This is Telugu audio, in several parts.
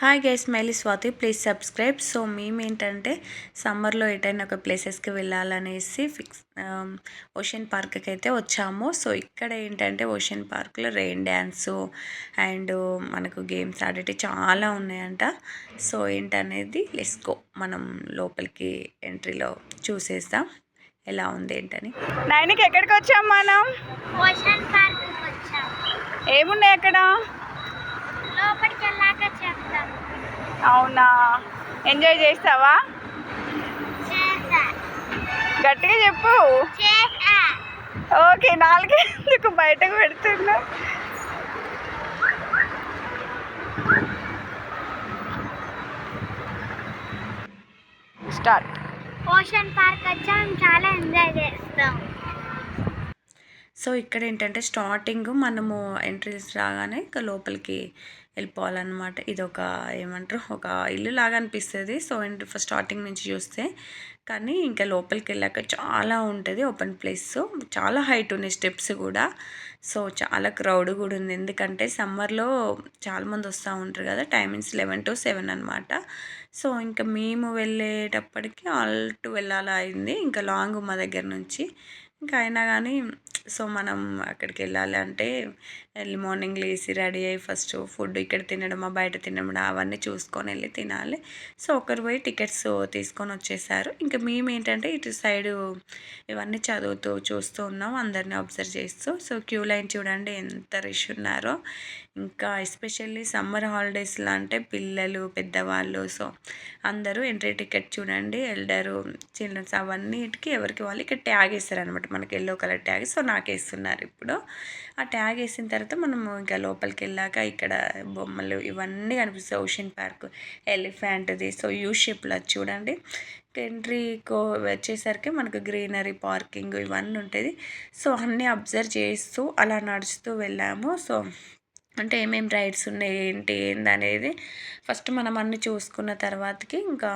Hi guys, Milley Swathi. Please subscribe. So మేమేంటంటే సమ్మర్లో ఎటైనా ఒక ప్లేసెస్కి వెళ్ళాలనేసి ఓషన్ పార్క్కి అయితే వచ్చాము. సో ఇక్కడ ఏంటంటే ఓషన్ పార్క్లో రెయిన్ డ్యాన్సు అండ్ మనకు గేమ్స్ ఆడేవి చాలా ఉన్నాయంట. సో ఏంటనేది లెట్స్ గో, మనం లోపలికి ఎంట్రీలో చూసేస్తాం ఎలా ఉంది ఏంటని. నైన్కి ఎక్కడికి వచ్చాం మనం? ఓషన్ పార్క్ వచ్చాం. ఏమున్నాయి అక్కడ? లోపలికి వెళ్ళాక చెప్తాం. అవునా, ఎంజాయ్ చేస్తావా? చేసా. గట్టిగా చెప్పు. చేసా. ఓకే, నాలుగే ఎందుకు బయటకు పెడుతున్నా? స్టార్ట్. ఓషన్ పార్క్ వచ్చాం, చాలా ఎంజాయ్ చేస్తాం. సో ఇక్కడ ఏంటంటే స్టార్టింగ్ మనము ఎంట్రీస్ రాగానే ఇక లోపలికి వెళ్ళిపోవాలన్నమాట. ఇది ఒక ఏమంటారు, ఒక ఇల్లు లాగా అనిపిస్తుంది. సో ఫస్ట్ స్టార్టింగ్ నుంచి చూస్తే, కానీ ఇంకా లోపలికి వెళ్ళాక చాలా ఉంటుంది ఓపెన్ ప్లేస్. చాలా హైట్ ఉన్నాయి స్టెప్స్ కూడా. సో చాలా క్రౌడ్ కూడా ఉంది, ఎందుకంటే సమ్మర్లో చాలామంది వస్తూ ఉంటారు కదా. టైమింగ్స్ 11 to 7 అనమాట. సో ఇంకా మేము వెళ్ళేటప్పటికి ఆల్ 12 అలా అయింది, ఇంకా లాంగ్ మా దగ్గర నుంచి. ఇంకా అయినా కానీ సో మనం అక్కడికి వెళ్ళాలి అంటే ఎర్లీ మార్నింగ్ లేచి రెడీ అయ్యి ఫస్ట్ ఫుడ్ ఇక్కడ తినడమా బయట తినడమా అవన్నీ చూసుకొని వెళ్ళి తినాలి. సో ఒకరు పోయి టికెట్స్ తీసుకొని వచ్చేసారు. ఇంకా మేము ఏంటంటే ఇటు సైడు ఇవన్నీ చదువుతూ చూస్తూ ఉన్నాం, అందరినీ అబ్జర్వ్ చేస్తూ. సో క్యూ లైన్ చూడండి ఎంత రష్ ఉన్నారో. ఇంకా ఎస్పెషల్లీ సమ్మర్ హాలిడేస్లో అంటే పిల్లలు పెద్దవాళ్ళు, సో అందరూ ఎంట్రీ టికెట్ చూడండి, ఎల్డరు చిల్డ్రన్స్ అవన్నిటికీ ఎవరికి వాళ్ళు ఇక్కడ ట్యాగ్ వేస్తారనమాట, మనకి ఎల్లో కలర్ ట్యాగ్. సో నాకు వేస్తున్నారు ఇప్పుడు. ఆ ట్యాగ్ వేసిన తర్వాత మనము ఇంకా లోపలికి వెళ్ళాక ఇక్కడ బొమ్మలు ఇవన్నీ కనిపిస్తాయి. ఓషన్ పార్క్ ఎలిఫెంట్ది, సో యూ షేప్లో చూడండి. ఎంట్రీకో వచ్చేసరికి మనకు గ్రీనరీ పార్కింగ్ ఇవన్నీ ఉంటుంది. సో అన్నీ అబ్జర్వ్ చేస్తూ అలా నడుస్తూ వెళ్ళాము. సో అంటే ఏమేమి రైడ్స్ ఉన్నాయి ఏంటి అనేది ఫస్ట్ మనం అన్నీ చూసుకున్న తర్వాతకి ఇంకా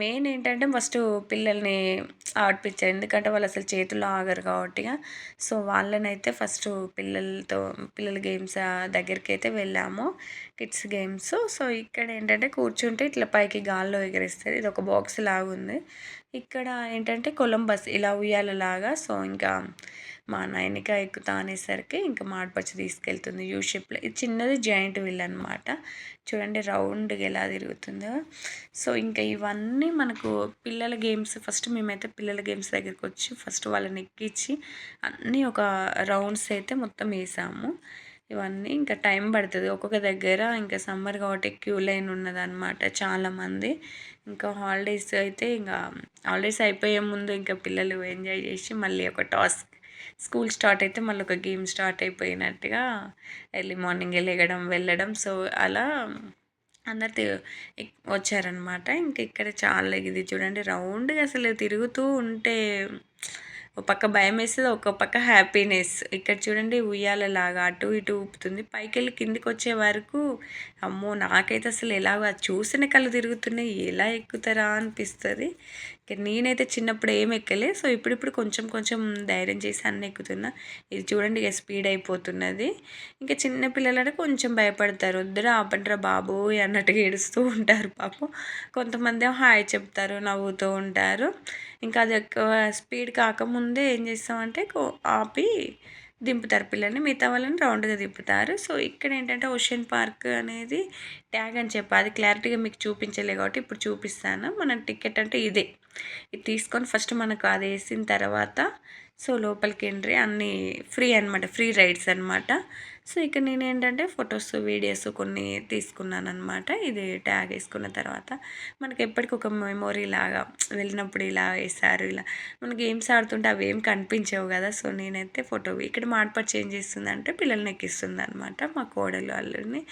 మెయిన్ ఏంటంటే ఫస్ట్ పిల్లల్ని ఆడిపించారు, ఎందుకంటే వాళ్ళు అసలు చేతుల్లో ఆగరు కాబట్టి. సో వాళ్ళనైతే ఫస్ట్ పిల్లల గేమ్స్ దగ్గరికి అయితే వెళ్ళాము, కిడ్స్ గేమ్స్. సో ఇక్కడ ఏంటంటే కూర్చుంటే ఇట్లా పైకి గాల్లో ఎగరేస్తారు, ఇది ఒక బాక్స్ లాగా ఉంది. ఇక్కడ ఏంటంటే కొలంబస్ ఇలా ఉయ్యాలలాగా. సో ఇంకా మా నయనిక ఎక్కుతా అనేసరికి ఇంకా మాడపచ్చి తీసుకెళ్తుంది యూ షేప్లో. ఇది చిన్నది జాయింట్ వీల్ అనమాట, చూడండి రౌండ్గా ఎలా తిరుగుతుందో. సో ఇంకా ఇవన్నీ మనకు పిల్లల గేమ్స్. ఫస్ట్ మేమైతే పిల్లల గేమ్స్ దగ్గరికి వచ్చి ఫస్ట్ వాళ్ళని ఎక్కించి అన్నీ ఒక రౌండ్స్ అయితే మొత్తం వేసాము. ఇవన్నీ ఇంకా టైం పడుతుంది ఒక్కొక్క దగ్గర, ఇంకా సమ్మర్ కాబట్టి క్యూ లైన్ ఉన్నదన్నమాట చాలామంది. ఇంకా హాలిడేస్ అయితే ఇంకా హాలిడేస్ అయిపోయే ముందు ఇంకా పిల్లలు ఎంజాయ్ చేసి మళ్ళీ ఒక టాస్క్, స్కూల్ స్టార్ట్ అయితే మళ్ళీ ఒక గేమ్ స్టార్ట్ అయిపోయినట్టుగా ఎర్లీ మార్నింగ్ వెళ్ళడం. సో అలా అందరు వచ్చారనమాట. ఇంక ఇక్కడ చాలా ఇది చూడండి రౌండ్గా అసలు తిరుగుతూ ఉంటే ఒక పక్క భయం వేస్తుంది, ఒక పక్క హ్యాపీనెస్. ఇక్కడ చూడండి ఉయ్యాలలాగా అటు ఇటు ఊపుతుంది, పైకి వెళ్ళి కిందికి వచ్చే వరకు అమ్మో నాకైతే అసలు ఎలాగో అది చూసిన కళ్ళు తిరుగుతున్నాయి, ఎలా ఎక్కుతారా అనిపిస్తుంది. ఇక నేనైతే చిన్నప్పుడు ఏం ఎక్కలే, సో ఇప్పుడిప్పుడు కొంచెం కొంచెం ధైర్యం చేసి అన్నీ ఎక్కుతున్నా. ఇది చూడండి ఇక స్పీడ్ అయిపోతున్నది. ఇంకా చిన్న పిల్లలంటే కొంచెం భయపడతారు, వద్దురా ఆపండిరా బాబు అన్నట్టుగా ఏడుస్తూ ఉంటారు పాపం. కొంతమంది హాయ్ చెప్తారు, నవ్వుతూ ఉంటారు. ఇంకా అది ఎక్కువ స్పీడ్ కాకముందే ఏం చేస్తామంటే ఆపి దింపుతారు పిల్లల్ని, మిగతా వాళ్ళని రౌండ్గా దింపుతారు. సో ఇక్కడ ఏంటంటే ఓషన్ పార్క్ అనేది ట్యాగ్ అని చెప్పి అది క్లారిటీగా మీకు చూపించలే కాబట్టి ఇప్పుడు చూపిస్తాను. మన టికెట్ అంటే ఇదే, ఇది తీసుకొని ఫస్ట్ మనకు అది వేసిన తర్వాత సో లోపలికి ఎంట్రీ అన్నీ ఫ్రీ అనమాట, ఫ్రీ రైడ్స్ అనమాట. సో ఇక్కడ నేను ఏంటంటే ఫొటోస్ వీడియోస్ కొన్ని తీసుకున్నాను అనమాట. ఇది ట్యాగ్ వేసుకున్న తర్వాత మనకి ఎప్పటికీ ఒక మెమొరీ లాగా వెళ్ళినప్పుడు ఇలా వేసారు, ఇలా మన గేమ్స్ ఆడుతుంటే అవి ఏం కనిపించవు కదా. సో నేనైతే ఫోటో ఇక్కడ మాడపడి చేంజ్ చేస్తుందంటే పిల్లల్ని ఎక్కిస్తుంది అనమాట మా కోడలు అల్లుడిని.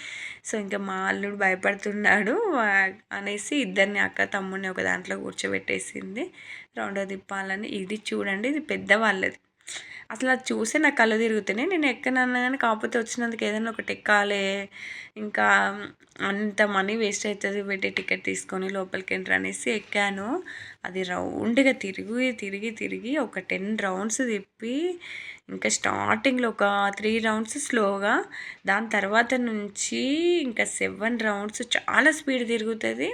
సో ఇంకా మా అల్లుడు భయపడుతున్నాడు అనేసి ఇద్దరిని అక్క తమ్ముడిని ఒక దాంట్లో కూర్చోబెట్టేసింది రౌండ్గా తిప్పాలని. ఇది చూడండి ఇది పెద్దవాళ్ళది, అసలు అది చూసి నా కళ్ళు తిరుగుతున్నాయి. నేను ఎక్కనన్నా కానీ కాకపోతే వచ్చినందుకు ఏదైనా ఒకటి ఎక్కాలి, ఇంకా అంత మనీ వేస్ట్ అవుతుంది పెట్టి టికెట్ తీసుకొని లోపలికి ఎంటర్ అనేసి ఎక్కాను. అది రౌండ్గా తిరిగి తిరిగి తిరిగి ఒక 10 రౌండ్స్ తిప్పి ఇంకా స్టార్టింగ్లో ఒక 3 రౌండ్స్ స్లోగా, దాని తర్వాత నుంచి ఇంకా 7 రౌండ్స్ చాలా స్పీడ్ తిరుగుతుంది.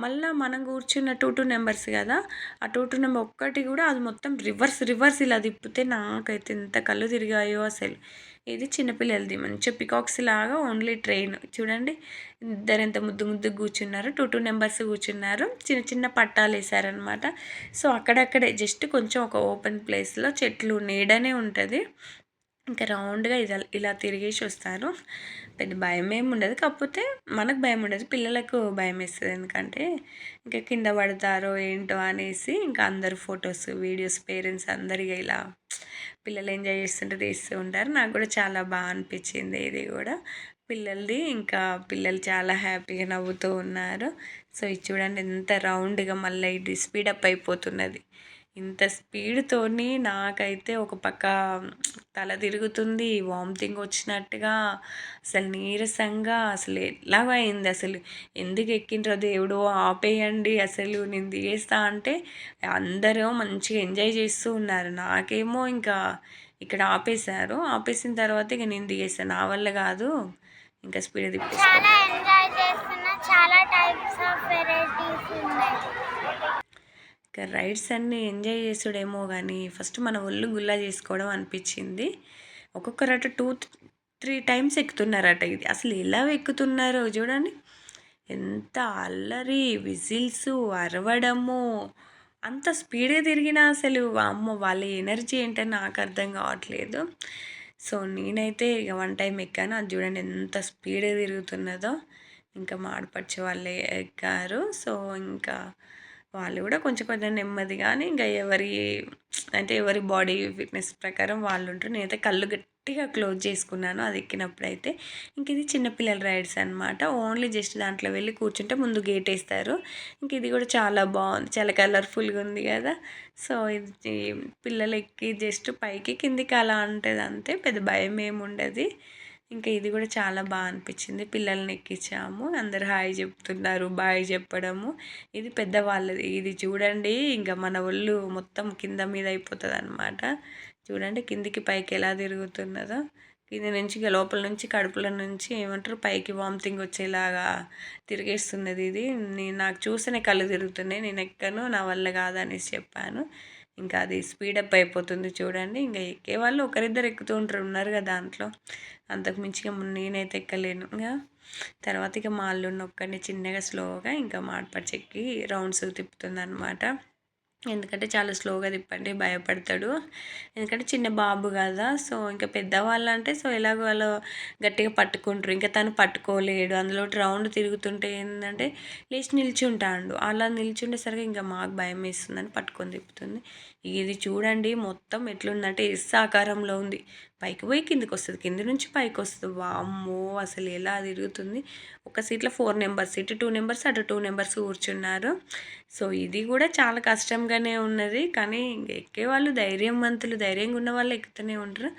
మళ్ళీ మనం కూర్చున్న 2 నెంబర్స్ కదా, ఆ 2 నెంబర్ ఒక్కటి కూడా అది మొత్తం రివర్స్ ఇలా తిప్పితే నాకైతే ఎంత కళ్ళు తిరిగాయో అసలు. ఇది చిన్నపిల్లలది మంచిగా పికాక్స్ లాగా ఓన్లీ ట్రైన్ చూడండి. ఇద్దరు ఎంత ముద్దు కూర్చున్నారు. 2 నెంబర్స్ కూర్చున్నారు. చిన్న చిన్న పట్టాలు వేసారనమాట. సో అక్కడక్కడే జస్ట్ కొంచెం ఒక ఓపెన్ ప్లేస్లో చెట్లు నీడనే ఉంటుంది. ఇంకా రౌండ్గా ఇలా తిరిగేసి వస్తారు. పెద్ద భయం ఏమి ఉండదు, కాకపోతే మనకు భయం ఉండదు, పిల్లలకు భయం వేస్తుంది. ఎందుకంటే ఇంకా కింద పడతారో ఏంటో అనేసి ఇంకా అందరు ఫొటోస్ వీడియోస్ పేరెంట్స్ అందరిగా ఇలా పిల్లలు ఎంజాయ్ చేస్తుంటే తీస్తూ ఉంటారు. నాకు కూడా చాలా బాగా అనిపించింది ఇది కూడా పిల్లలది. ఇంకా పిల్లలు చాలా హ్యాపీగా నవ్వుతూ ఉన్నారు. సో ఇది చూడండి ఎంత రౌండ్గా మళ్ళీ ఇది స్పీడప్ అయిపోతున్నది. ఇంత స్పీడ్తోని నాకైతే ఒక పక్క తల తిరుగుతుంది, వామిటింగ్ వచ్చినట్టుగా, అసలు నీరసంగా అసలు ఎలాగో అయింది. అసలు ఎందుకు ఎక్కిండ్రో దేవుడు ఆపేయండి, అసలు నేను దిగేస్తా అంటే అందరూ మంచిగా ఎంజాయ్ చేస్తూ ఉన్నారు. నాకేమో ఇంకా ఇక్కడ ఆపేశారు. ఆపేసిన తర్వాత ఇక నేను దిగేస్తాను, నా వల్ల కాదు, ఇంకా స్పీడ్ తిప్పేస్తాను. చాలా ఎంజాయ్ చేస్తున్నా, చాలా టైప్స్ ఆఫ్ వెరైటీస్ ఉన్నాయి. ఇంకా రైడ్స్ అన్నీ ఎంజాయ్ చేసుడేమో కానీ ఫస్ట్ మన ఒళ్ళు గుల్లా చేసుకోవడం అనిపించింది. ఒక్కొక్కరట 2-3 టైమ్స్ ఎక్కుతున్నారట. ఇది అసలు ఎలా ఎక్కుతున్నారో చూడండి. ఎంత అల్లరి, విజిల్స్, అరవడము, అంత స్పీడ్గా తిరిగినా అసలు అమ్మో వాళ్ళ ఎనర్జీ ఏంటని నాకు అర్థం కావట్లేదు. సో నేనైతే ఇక 1 టైం ఎక్కాను. అది చూడండి ఎంత స్పీడ్గా తిరుగుతున్నదో. ఇంకా మా ఆడపడిచే వాళ్ళే ఎక్కారు. సో ఇంకా వాళ్ళు కూడా కొంచెం కొంచెం నెమ్మదిగానే ఇంకా ఎవరి బాడీ ఫిట్నెస్ ప్రకారం వాళ్ళు ఉంటారు. నేనైతే కళ్ళు గట్టిగా క్లోజ్ చేసుకున్నాను అది ఎక్కినప్పుడైతే. ఇంక ఇది చిన్నపిల్లల రైడ్స్ అనమాట. ఓన్లీ జస్ట్ దాంట్లో వెళ్ళి కూర్చుంటే ముందు గేట్ వేస్తారు. ఇంక ఇది కూడా చాలా బాగుంది, చాలా కలర్ఫుల్గా ఉంది కదా. సో ఇది పిల్లలు ఎక్కి జస్ట్ పైకి కిందికి అలా ఉంటుంది అంతే, పెద్ద భయం ఏమి ఉండదు. ఇంకా ఇది కూడా చాలా బాగా అనిపించింది. పిల్లల్ని ఎక్కించాము, అందరు హాయ్ చెప్తున్నారు, బాయ్ చెప్పడము. ఇది పెద్దవాళ్ళది. ఇది చూడండి ఇంకా మన ఒళ్ళు మొత్తం కింద మీద అయిపోతుంది అనమాట. చూడండి కిందికి పైకి ఎలా తిరుగుతున్నదో. కింద నుంచి ఇక లోపల నుంచి కడుపుల నుంచి ఏమంటారు పైకి వామిటింగ్ వచ్చేలాగా తిరిగేస్తున్నది ఇది. నాకు చూస్తేనే కళ్ళు తిరుగుతున్నాయి, నేను ఎక్కను, నా వల్ల కాదనేసి చెప్పాను. ఇంకా అది స్పీడప్ అయిపోతుంది చూడండి. ఇంకా ఎక్కేవాళ్ళు ఒకరిద్దరు ఎక్కుతూ ఉన్నారు కదా దాంట్లో, అంతకు మించిగా నేనైతే ఎక్కలేను. ఇంకా తర్వాత ఇక మా అల్లుడిని ఒక్కడిని చిన్నగా స్లోగా ఇంకా మాడపడిచి ఎక్కి రౌండ్స్ తిప్పుతుంది అనమాట. ఎందుకంటే చాలా స్లోగా తిప్పండి భయపడతాడు, ఎందుకంటే చిన్న బాబు కదా. సో ఇంకా పెద్దవాళ్ళు అంటే సో ఎలాగో వాళ్ళు గట్టిగా పట్టుకుంటారు, ఇంకా తను పట్టుకోలేడు. అందులో రౌండ్ తిరుగుతుంటే ఏంటంటే లేచి నిల్చుంటాడు, అలా నిల్చుండేసరికి ఇంకా మాకు భయం వేస్తుందని పట్టుకొని తిప్పుతుంది. ఇది చూడండి మొత్తం ఎట్లుందంటే ఎస్ ఆకారంలో ఉంది, పైకి పోయి కిందికి వస్తుంది, కింది నుంచి పైకి వస్తుంది. వామ్మో అసలు ఎలా తిరుగుతుంది. ఒక సీట్లో 4 నెంబర్స్, ఇటు 2 నెంబర్స్ అటు 2 నెంబర్స్ కూర్చున్నారు. సో ఇది కూడా చాలా కష్టంగానే ఉన్నది, కానీ ఎక్కేవాళ్ళు ధైర్యవంతులు, ధైర్యంగా ఉన్న వాళ్ళు ఎక్కుతూనే ఉంటారు.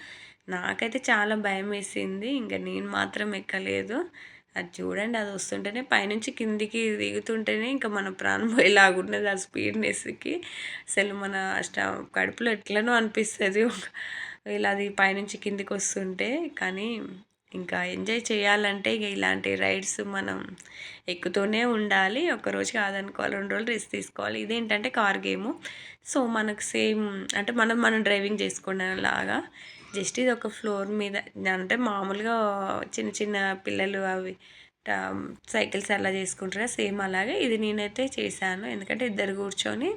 నాకైతే చాలా భయం వేసింది, ఇంకా నేను మాత్రం ఎక్కలేదు. అది చూడండి అది వస్తుంటేనే పైనుంచి కిందికి దిగుతుంటేనే ఇంకా మన ప్రాణం పోయేలాగున్నది ఆ స్పీడ్నెస్కి. అసలు మన కడుపులో ఎట్లనో అనిపిస్తుంది ఇలా అది పైనుంచి కిందికి వస్తుంటే. కానీ ఇంకా ఎంజాయ్ చేయాలంటే ఇక ఇలాంటి రైడ్స్ మనం ఎక్కుతూనే ఉండాలి. ఒకరోజు కాదనుకోవాలి, 2 రోజులు రెస్ట్ తీసుకోవాలి. ఇదేంటంటే కార్ గేము. సో మనకు సేమ్ అంటే మనం డ్రైవింగ్ చేసుకునేలాగా. జస్ట్ ఇది ఒక ఫ్లోర్ మీద, అంటే మామూలుగా చిన్న చిన్న పిల్లలు అవి సైకిల్స్ అలా చేసుకుంటారు, సేమ్ అలాగే ఇది నేనైతే చేశాను. ఎందుకంటే ఇద్దరు కూర్చొని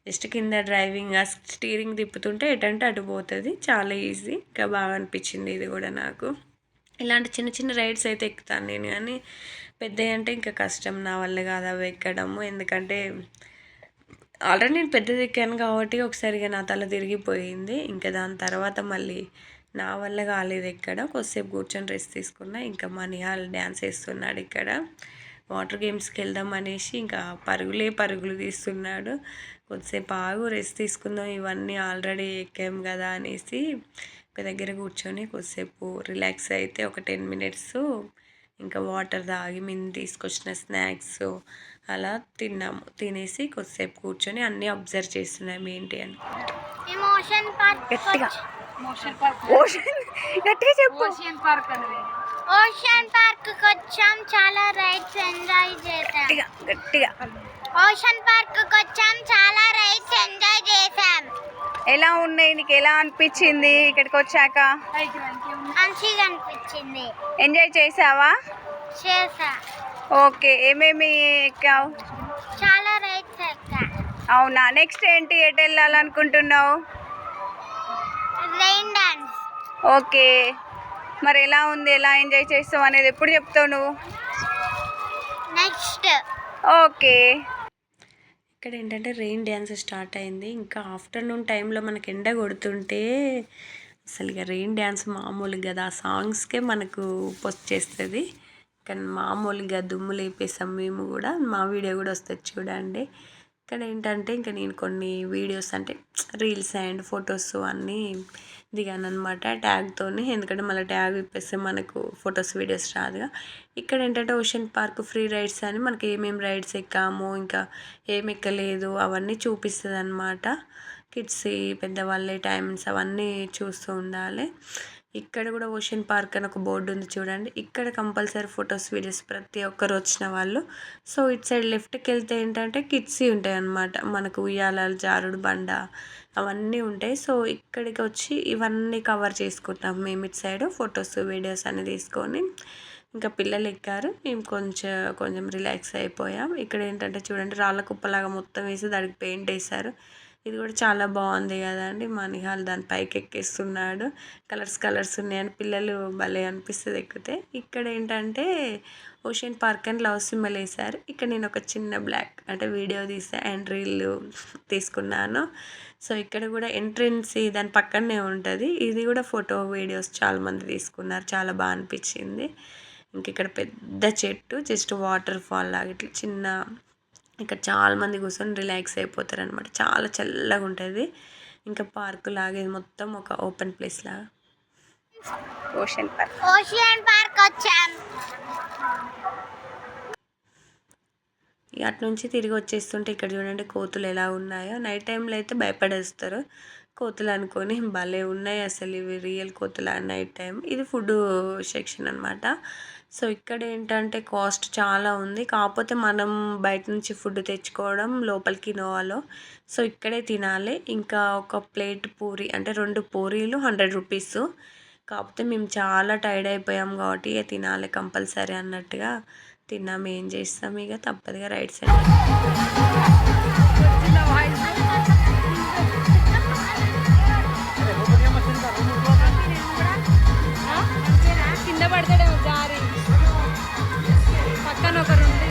జస్ట్ కింద డ్రైవింగ్ స్టీరింగ్ తిప్పుతుంటే ఎటంటే అటు పోతుంది, చాలా ఈజీ. ఇంకా బాగా అనిపించింది ఇది కూడా నాకు. ఇలాంటి చిన్న చిన్న రైడ్స్ అయితే ఎక్కుతాను నేను, కానీ పెద్దవి అంటే ఇంకా కష్టం, నా వల్ల కాదు అవి ఎక్కడము. ఎందుకంటే ఆల్రెడీ నేను పెద్దది ఎక్కాను కాబట్టి ఒకసారిగా నా తల తిరిగిపోయింది. ఇంకా దాని తర్వాత మళ్ళీ నా వల్ల కాలేదు ఎక్కడ. కొద్దిసేపు కూర్చొని రెస్ట్ తీసుకున్నా. ఇంకా మా నిహాల్ డ్యాన్స్ వేస్తున్నాడు ఇక్కడ. వాటర్ గేమ్స్కి వెళ్దాం అనేసి ఇంకా పరుగులు తీస్తున్నాడు. కొద్దిసేపు ఆగు రెస్ట్ తీసుకుందాం, ఇవన్నీ ఆల్రెడీ ఎక్కాం కదా అనేసి ఒక దగ్గర కూర్చొని కొద్దిసేపు రిలాక్స్ అయితే ఒక 10 మినిట్స్ ఇంకా వాటర్ తాగి మేము తీసుకొచ్చిన స్నాక్స్ అలా తిన్నాము. తినేసి కొద్దిసేపు కూర్చొని అన్నీ అబ్జర్వ్ చేస్తున్నాము ఏంటి అని. మేము ఓషన్ పార్క్ గట్టిగా ఓషన్ గట్టిగా చెప్పు. ఓషన్ పార్క్ వచ్చాం, చాలా రైడ్స్ ఎంజాయ్ చేసాం. గట్టిగా ఓషన్ పార్క్ వచ్చాం, చాలా రైడ్స్ ఎంజాయ్ చేసాం. ఎలా ఉన్నాయి, నీకు ఎలా అనిపించింది ఇక్కడికి వచ్చాక? మంచిగా అనిపించింది. ఎంజాయ్ చేసావా? చేసా. ఓకే, ఏమేమి ఎక్కావు? చాలా రైడ్స్ ఎక్కా. అవునా, నెక్స్ట్ ఏంటి, ఎటు వెళ్ళాలనుకుంటున్నావు? Rain dance. ఓకే, మరి ఎలా ఉంది, ఎలా ఎంజాయ్ చేస్తావు అనేది ఎప్పుడు చెప్తావు నువ్వు? నెక్స్ట్. ఓకే. ఇక్కడ ఏంటంటే రెయిన్ డ్యాన్స్ స్టార్ట్ అయింది. ఇంకా ఆఫ్టర్నూన్ టైంలో మనకి ఎండ కొడుతుంటే అసలు ఇక రెయిన్ డ్యాన్స్ మామూలుగా కదా, ఆ సాంగ్స్కే మనకు పోస్ట్ చేస్తుంది. కానీ మామూలుగా దుమ్ము లేపేసాం మేము కూడా. మా వీడియో కూడా వస్తుంది చూడండి. ఇక్కడ ఏంటంటే ఇంకా నేను కొన్ని వీడియోస్ అంటే రీల్స్ అండ్ ఫొటోస్ అన్నీ దిగాను అనమాట ట్యాగ్తోని. ఎందుకంటే మళ్ళీ ట్యాగ్ ఇప్పేస్తే మనకు ఫొటోస్ వీడియోస్ రాదుగా. ఇక్కడ ఏంటంటే ఓషన్ పార్క్ ఫ్రీ రైడ్స్ అని మనకి ఏమేమి రైడ్స్ ఎక్కాము, ఇంకా ఏమి ఎక్కలేదు అవన్నీ చూపిస్తుంది అనమాట. కిడ్స్, పెద్దవాళ్ళే టైమింగ్స్ అవన్నీ చూస్తూ ఉండాలి. ఇక్కడ కూడా ఓషన్ పార్క్ అని ఒక బోర్డు ఉంది చూడండి. ఇక్కడ కంపల్సరీ ఫొటోస్ వీడియోస్ ప్రతి ఒక్కరు వచ్చిన వాళ్ళు. సో ఇటు సైడ్ లెఫ్ట్కి వెళ్తే ఏంటంటే కిడ్స్ ఉంటాయి అన్నమాట. మనకు ఉయ్యాలలు, జారుడు బండ అవన్నీ ఉంటాయి. సో ఇక్కడికి వచ్చి ఇవన్నీ కవర్ చేసుకుంటాం మేము. ఇటు సైడ్ ఫొటోస్ వీడియోస్ అన్నీ తీసుకొని ఇంకా పిల్లలు ఎక్కారు, మేము కొంచెం రిలాక్స్ అయిపోయాం. ఇక్కడ ఏంటంటే చూడండి, రాళ్ళ కుప్పలాగా మొత్తం వేసి దానికి పెయింట్ వేశారు. ఇది కూడా చాలా బాగుంది కదండి. మా నిహాల్ దాని పైకి ఎక్కేస్తున్నాడు. కలర్స్ ఉన్నాయని పిల్లలు భలే అనిపిస్తుంది ఎక్కితే. ఇక్కడ ఏంటంటే ఓషన్ పార్క్ అని లవ్ సింబల్ వేశారు. ఇక్కడ నేను ఒక చిన్న బ్లాక్ అంటే వీడియో తీసా అండ్ రీల్ తీసుకున్నాను. సో ఇక్కడ కూడా ఎంట్రెన్స్ దాని పక్కనే ఉంటుంది. ఇది కూడా ఫోటో వీడియోస్ చాలామంది తీసుకున్నారు, చాలా బాగా అనిపించింది. ఇంక ఇక్కడ పెద్ద చెట్టు, జస్ట్ వాటర్ ఫాల్ లాగా ఇట్లా చిన్న, ఇక్కడ చాలామంది కూర్చొని రిలాక్స్ అయిపోతారు అనమాట. చాలా చల్లగా ఉంటుంది. ఇంకా పార్క్ లాగా ఇది మొత్తం ఒక ఓపెన్ ప్లేస్ లాగా. ఓషన్ పార్క్ వచ్చాం. అటు నుంచి తిరిగి వచ్చేస్తుంటే ఇక్కడ చూడండి కోతులు ఎలా ఉన్నాయో. నైట్ టైంలో అయితే భయపడేస్తారు కోతులు అనుకొని. భలే ఉన్నాయి అసలు ఇవి రియల్ కోతులు నైట్ టైం. ఇది ఫుడ్ సెక్షన్ అనమాట. సో ఇక్కడ ఏంటంటే కాస్ట్ చాలా ఉంది. కాకపోతే మనం బయట నుంచి ఫుడ్ తెచ్చుకోవడం లోపలికి నోవాలో. సో ఇక్కడే తినాలి. ఇంకా ఒక ప్లేట్ పూరి అంటే 2 పూరీలు 100 రూపీస్. కాకపోతే మేము చాలా టైర్డ్ అయిపోయాం కాబట్టి ఇక తినాలి కంపల్సరీ అన్నట్టుగా తిన్నాము. ఏం చేస్తాం ఇక తప్పదుగా రైట్ సైడ్. కింద పడతాడేమో జారి, పక్కన ఒకరుండి.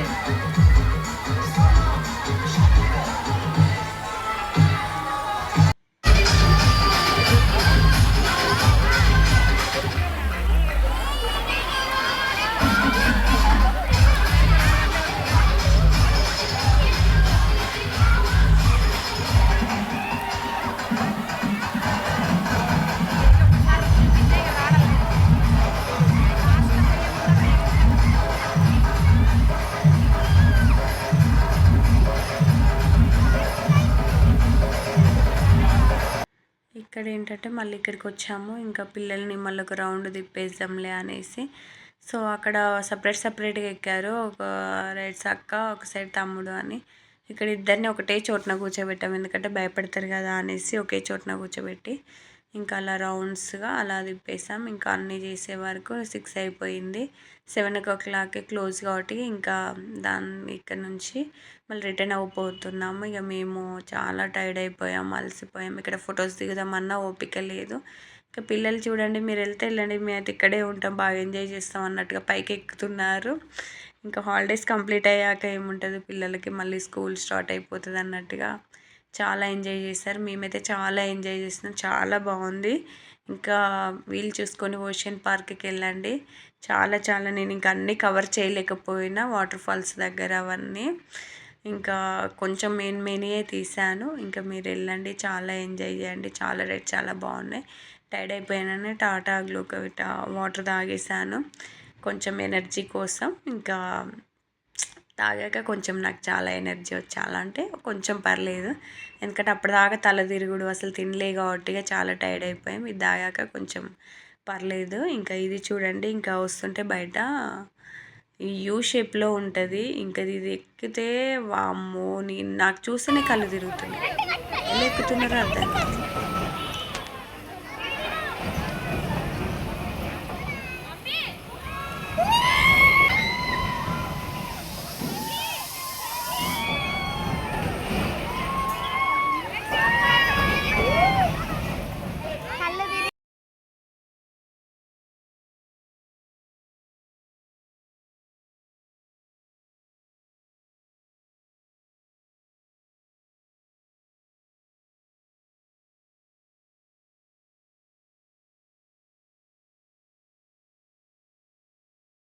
ఇక్కడ ఏంటంటే మళ్ళీ ఇక్కడికి వచ్చాము. ఇంకా పిల్లల్ని మళ్ళీ ఒక రౌండ్ తిప్పేద్దాంలే అనేసి. సో అక్కడ సపరేట్గా ఎక్కారు. ఒక రైట్ అక్క, ఒక సైడ్ తమ్ముడు అని. ఇక్కడ ఇద్దరిని ఒకటే చోటున కూర్చోబెట్టాము, ఎందుకంటే భయపడతారు కదా అనేసి ఒకే చోటున కూర్చోబెట్టి ఇంకా అలా రౌండ్స్గా అలా తిప్పేసాం. ఇంకా అన్నీ చేసే వరకు 6 అయిపోయింది. 7 క్లోజ్ కాబట్టి ఇంకా ఇక్కడ నుంచి మళ్ళీ రిటర్న్ అవ్వబోతున్నాము. ఇక మేము చాలా టైర్డ్ అయిపోయాము, అలసిపోయాము. ఇక్కడ ఫొటోస్ దిగుదామన్నా ఓపిక లేదు. ఇంకా పిల్లలు చూడండి, మీరు వెళ్ళండి, మేము ఇక్కడే ఉంటాం, బాగా ఎంజాయ్ చేస్తాం అన్నట్టుగా పైకి ఎక్కుతున్నారు. ఇంకా హాలిడేస్ కంప్లీట్ అయ్యాక ఏముంటుంది పిల్లలకి, మళ్ళీ స్కూల్ స్టార్ట్ అయిపోతుంది అన్నట్టుగా చాలా ఎంజాయ్ చేశారు. మేమైతే చాలా ఎంజాయ్ చేసినాం, చాలా బాగుంది. ఇంకా వీలు చూసుకొని ఓషన్ పార్క్కి వెళ్ళండి. చాలా నేను ఇంకా అన్నీ కవర్ చేయలేకపోయినా వాటర్ ఫాల్స్ దగ్గర అవన్నీ ఇంకా కొంచెం మెయిన్యే తీసాను. ఇంకా మీరు వెళ్ళండి, చాలా ఎంజాయ్ చేయండి. చాలా రేట్ చాలా బాగున్నాయి. టైర్డ్ అయిపోయానని టాటా గ్లూకోవిటా వాటర్ తాగేసాను. కొంచెం ఎనర్జీ కోసం ఇంకా తాగాక కొంచెం నాకు చాలా ఎనర్జీ చాలా అంటే కొంచెం పర్లేదు. ఎందుకంటే అప్పటిదాకా తల తిరుగుడు అసలు తినలే కాబట్టి చాలా టైర్డ్ అయిపోయాం. ఇది తాగాక కొంచెం పర్లేదు. ఇంకా ఇది చూడండి, ఇంకా వస్తుంటే బయట ఈ యూ షేప్లో ఉంటుంది. ఇంకా ఇది ఎక్కితే వామ్మో, నాకు చూస్తేనే కళ్ళు తిరుగుతున్నాయి. ఎలా ఎక్కుతున్నారో అర్థం కాదు.